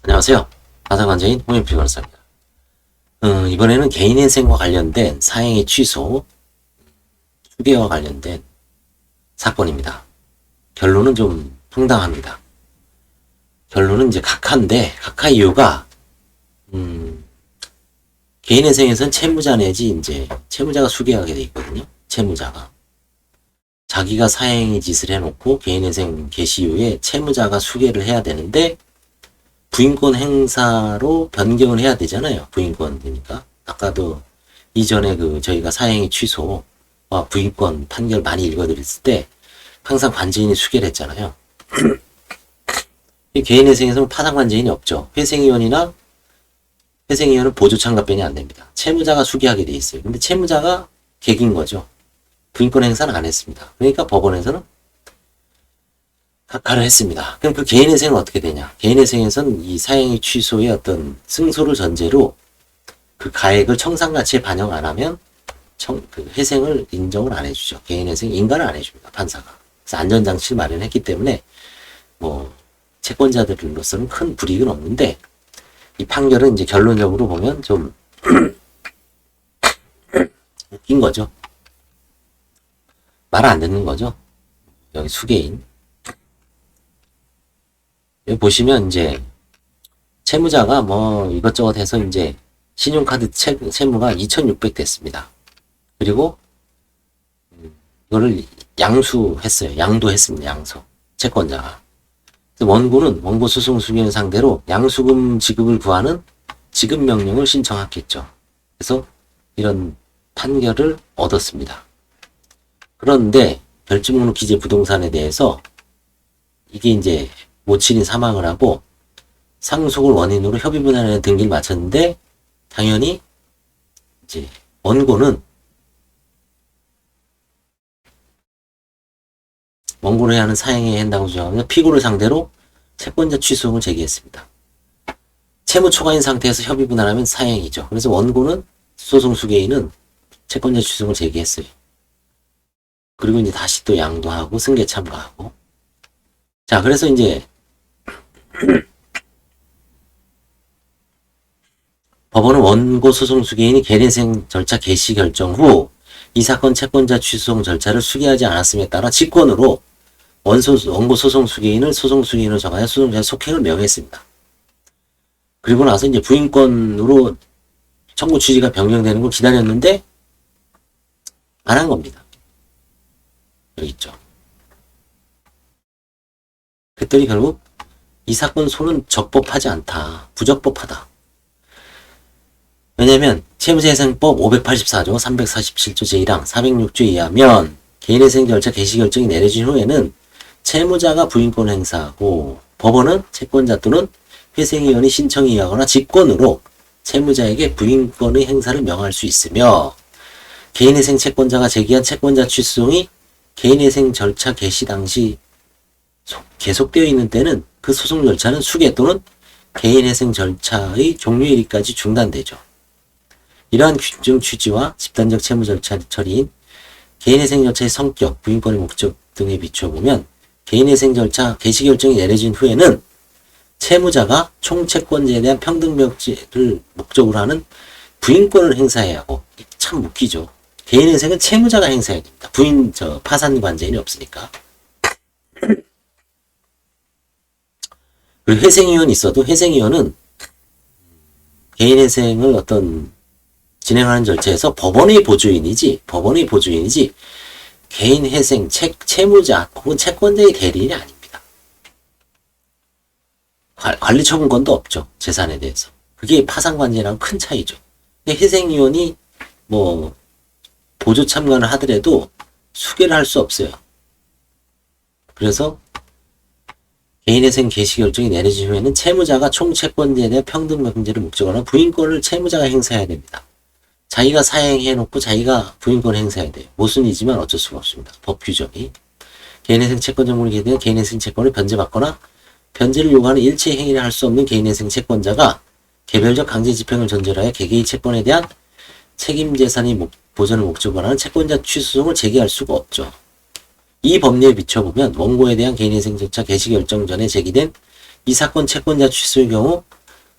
안녕하세요. 가상환자인 홍현필 변호사입니다. 이번에는 개인회생과 관련된 사행의 취소, 수개와 관련된 사건입니다. 결론은 좀 황당합니다. 결론은 이제 각하인데, 각하 이유가, 개인회생에서는 채무자 내지 이제 채무자가 수개하게 돼 있거든요. 채무자가. 자기가 사행의 짓을 해놓고 개인회생 개시 이후에 채무자가 수개를 해야 되는데, 부인권 행사로 변경을 해야 되잖아요. 부인권 되니까. 아까도 이전에 저희가 사행의 취소와 부인권 판결 많이 읽어드렸을 때 항상 관제인이 수개를 했잖아요. 개인회생에서는 파산관제인이 없죠. 회생위원은 보조참가변이 안 됩니다. 채무자가 수개하게 돼 있어요. 근데 채무자가 객인 거죠. 부인권 행사는 안 했습니다. 그러니까 법원에서는 각하를 했습니다. 그럼 그 개인회생은 어떻게 되냐? 개인회생에서는 이 사행의 취소의 어떤 승소를 전제로 그 가액을 청산가치에 반영 안 하면 그 회생을 인정을 안 해주죠. 개인회생 인가를 안 해줍니다. 판사가. 그래서 안전장치를 마련했기 때문에 채권자들로서는 큰 불이익은 없는데 이 판결은 이제 결론적으로 보면 좀 웃긴 거죠. 말 안 듣는 거죠. 여기 수개인. 여기 보시면 이제 채무자가 이것저것 해서 이제 신용카드 채무가 2,600 됐습니다. 그리고 이거를 양수했어요. 양도했습니다. 양수. 채권자가. 원고 소송 수기인 상대로 양수금 지급을 구하는 지급 명령을 신청했겠죠. 그래서 이런 판결을 얻었습니다. 그런데 별지목록 기재 부동산에 대해서 이게 이제 모친이 사망을 하고 상속을 원인으로 협의분할에 등기를 마쳤는데 당연히 이제 원고는 원고를 해야 하는 사행에 한다고 주장하면서 피고를 상대로 채권자 취소를 제기했습니다. 채무 초과인 상태에서 협의분할하면 사행이죠. 그래서 원고는 소송 수개인은 채권자 취소를 제기했어요. 그리고 이제 다시 또 양도하고 승계 참가하고. 자, 그래서 이제 법원은 원고 소송 수개인이 개인회생 절차 개시 결정 후 이 사건 채권자 취소송 절차를 수개하지 않았음에 따라 직권으로 원고 소송 수개인을 정하여 소송자의 속행을 명했습니다. 그리고 나서 이제 부인권으로 청구 취지가 변경되는 걸 기다렸는데 안 한 겁니다. 여기 있죠. 그랬더니 결국 이 사건 소는 적법하지 않다. 부적법하다. 왜냐면 채무자회생법 584조 347조 제1항 406조에 의하면 개인회생 절차 개시 결정이 내려진 후에는 채무자가 부인권 행사하고 법원은 채권자 또는 회생위원이 신청에 의하거나 직권으로 채무자에게 부인권의 행사를 명할 수 있으며 개인회생 채권자가 제기한 채권자 취소송이 개인회생 절차 개시 당시 계속되어 있는 때는 그 소송 절차는 수개 또는 개인회생 절차의 종료일까지 중단되죠. 이러한 규정 취지와 집단적 채무 절차 처리인 개인회생 절차의 성격, 부인권의 목적 등에 비춰보면 개인회생 절차 개시 결정이 내려진 후에는 채무자가 총채권자에 대한 평등명제를 목적으로 하는 부인권을 행사해야 하고, 참 웃기죠. 개인회생은 채무자가 행사해야 됩니다. 파산 관제인이 없으니까. 그리고 회생위원이 있어도 회생위원은 개인회생을 진행하는 절차에서 법원의 보조인이지 개인회생 채무자 혹은 채권자의 대리인이 아닙니다. 관리처분권도 없죠. 재산에 대해서. 그게 파산관제랑 큰 차이죠. 회생위원이 보조 참관을 하더라도 수개를 할 수 없어요. 그래서 개인회생 개시 결정이 내려진 후에는 채무자가 총채권자에 대한 평등명제를 목적으로 부인권을 채무자가 행사해야 됩니다. 자기가 사행해놓고 자기가 부인권 행사해야 돼요. 모순이지만 어쩔 수가 없습니다. 법 규정이. 개인회생 채권 정보를 기대한 개인회생 채권을 변제받거나 변제를 요구하는 일체 행위를 할 수 없는 개인회생 채권자가 개별적 강제 집행을 전제로 하여 개개의 채권에 대한 책임재산의 보전을 목적으로 하는 채권자 취소송을 제기할 수가 없죠. 이 법리에 비춰보면 원고에 대한 개인회생 절차 개시 결정 전에 제기된 이 사건 채권자 취소의 경우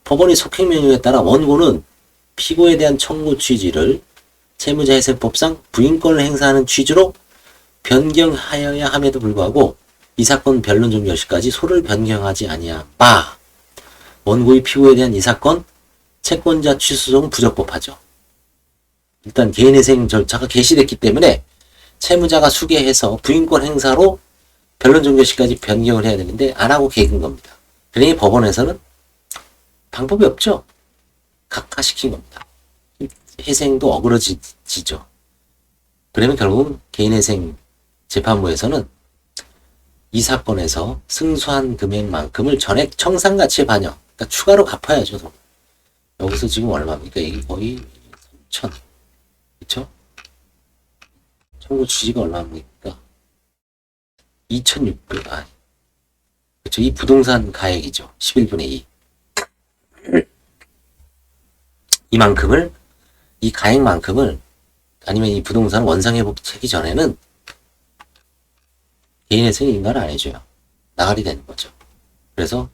법원이 속행 명령에 따라 원고는 피고에 대한 청구 취지를 채무자회생법상 부인권을 행사하는 취지로 변경하여야 함에도 불구하고 이 사건 변론 종료 시까지 소를 변경하지 아니한 바 원고의 피고에 대한 이 사건 채권자 취소송은 부적법하죠. 일단 개인회생 절차가 개시됐기 때문에 채무자가 수개해서 부인권 행사로 변론 종료 시까지 변경을 해야 되는데 안 하고 개긴 겁니다. 그러니 법원에서는 방법이 없죠. 각하시킨 겁니다. 회생도 어그러지죠. 그러면 결국은 개인회생 재판부에서는 이 사건에서 승소한 금액만큼을 전액 청산가치에 반영, 그러니까 추가로 갚아야죠. 여기서 지금 얼마입니까? 이게 거의 3천, 그쵸? 청구 취지가 얼마입니까? 2,600, 그쵸? 이 부동산 가액이죠. 11분의 2. 이만큼을, 이 가액만큼을, 아니면 이 부동산 원상회복하기 전에는 개인회생 인가를 안 해줘요. 나가리 되는 거죠. 그래서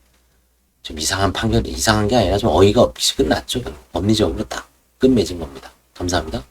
좀 이상한 판결이, 이상한 게 아니라 좀 어이가 없이 끝났죠. 법리적으로 딱 끝맺은 겁니다. 감사합니다.